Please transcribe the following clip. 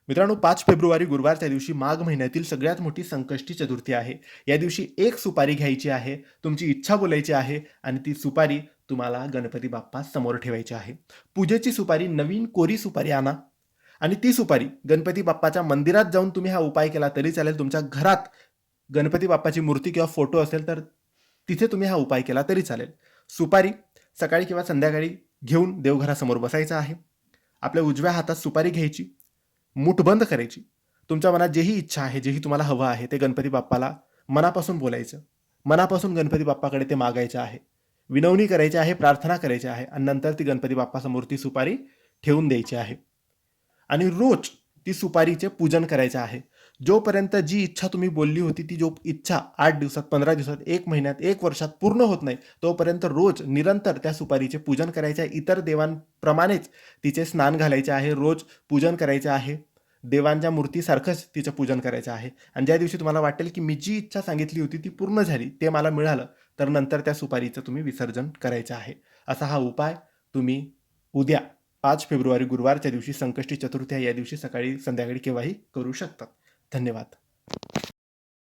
मित्रांनो, 5 फेब्रुवारी गुरुवारच्या दिवशी माघ महिन्यातील सगळ्यात मोठी संकष्टी चतुर्थी आहे. या दिवशी एक सुपारी घ्यायची आहे, तुमची इच्छा बोलायची आहे आणि ती सुपारी तुम्हाला गणपती बाप्पा समोर ठेवायची आहे. पूजेची सुपारी, नवीन कोरी सुपारी आणा आणि ती सुपारी गणपती बाप्पाच्या मंदिरात जाऊन तुम्ही हा उपाय केला तरी चालेल. तुमच्या घरात गणपती बाप्पाची मूर्ती किंवा फोटो असेल तर तिथे तुम्ही हा उपाय केला तरी चालेल. सुपारी सकाळी किंवा संध्याकाळी घेऊन देवघरासमोर बसायचं आहे. आपल्या उजव्या हातात सुपारी घ्यायची, मूठ बंद करायची. तुमच्या मनात जेही इच्छा आहे, जेही तुम्हाला हवं आहे ते गणपती बाप्पाला मनापासून बोलायचं. मनापासून गणपती बाप्पाकडे ते मागायचं आहे. विनवणी करायची आहे, प्रार्थना करायची आहे आणि नंतर ती गणपती बाप्पासमोर ती सुपारी ठेवून द्यायची आहे. आणि रोज ती सुपारीचे पूजन करायचे आहे. जोपर्यंत जी इच्छा तुम्ही बोलली होती ती इच्छा 8 दिवसात, 15 दिवसात, 1 महिन्यात, 1 वर्षात पूर्ण होत नाही, तोपर्यंत रोज निरंतर त्या सुपारीचे पूजन करायचे आहे. इतर देवांप्रमाणेच तिचे स्नान घालायचे आहे, रोज पूजन करायचे आहे. देवांच्या मूर्तीसारखंच तिचं पूजन करायचं आहे. आणि ज्या दिवशी तुम्हाला वाटेल की मी जी इच्छा सांगितली होती ती पूर्ण झाली, ते मला मिळालं, तर नंतर त्या सुपारीचं तुम्ही विसर्जन करायचं आहे. असा हा उपाय तुम्ही उद्या 5 फेब्रुवारी गुरुवारच्या दिवशी, संकष्टी चतुर्थी या दिवशी सकाळी संध्याकाळी केव्हाही करू शकतात. धन्यवाद.